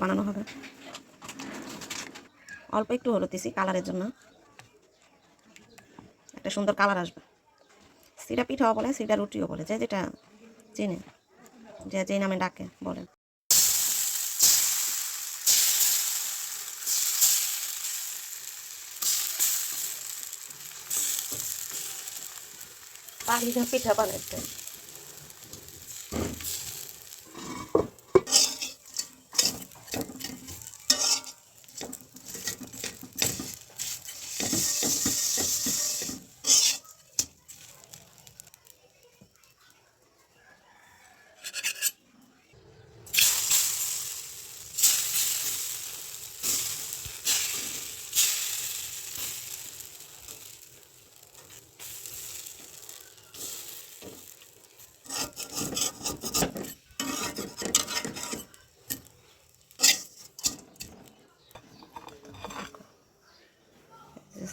বানানো হবে। অল্প একটু হলুদ দিছি কালারের জন্য, একটা সুন্দর কালার আসবে। সিরা পিঠাও বলে, সিরা রুটিও বলে, যে যেটা চেনে, যে যে নামে ডাকে বলে। পাখিটা পিঠা বানাইতে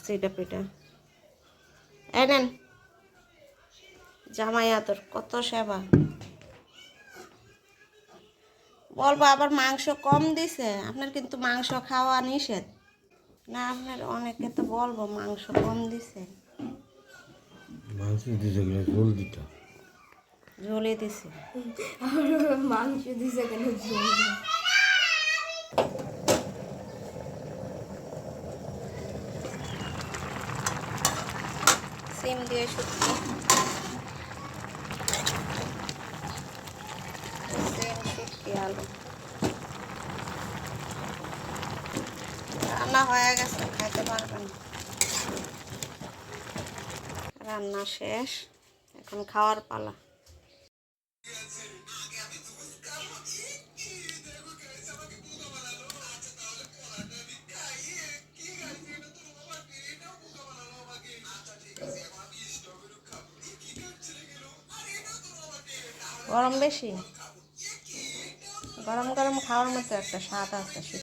সিরা পিঠা এনেন। জামাই আদর কত সেবা, বলবো আবার মাংস কম দিছে, আপনার কিন্তু মাংস খাওয়া নিষেধ না। আপনার অনেকে তো বলবো মাংস কম দিছে। মাংস দিছে কিনা ঝোল দিতা, ঝোলে দিছে। মাংস দিছে কেন ঝোল? সিম দিয়ে শুটকি, সিম শুটকি আলু রান্না হয়ে গেছে, খাইতে পারবেন। রান্না শেষ, এখন খাওয়ার পালা। গরম বেশি, গরম গরম খাওয়ার মতো একটা স্বাদ আছে।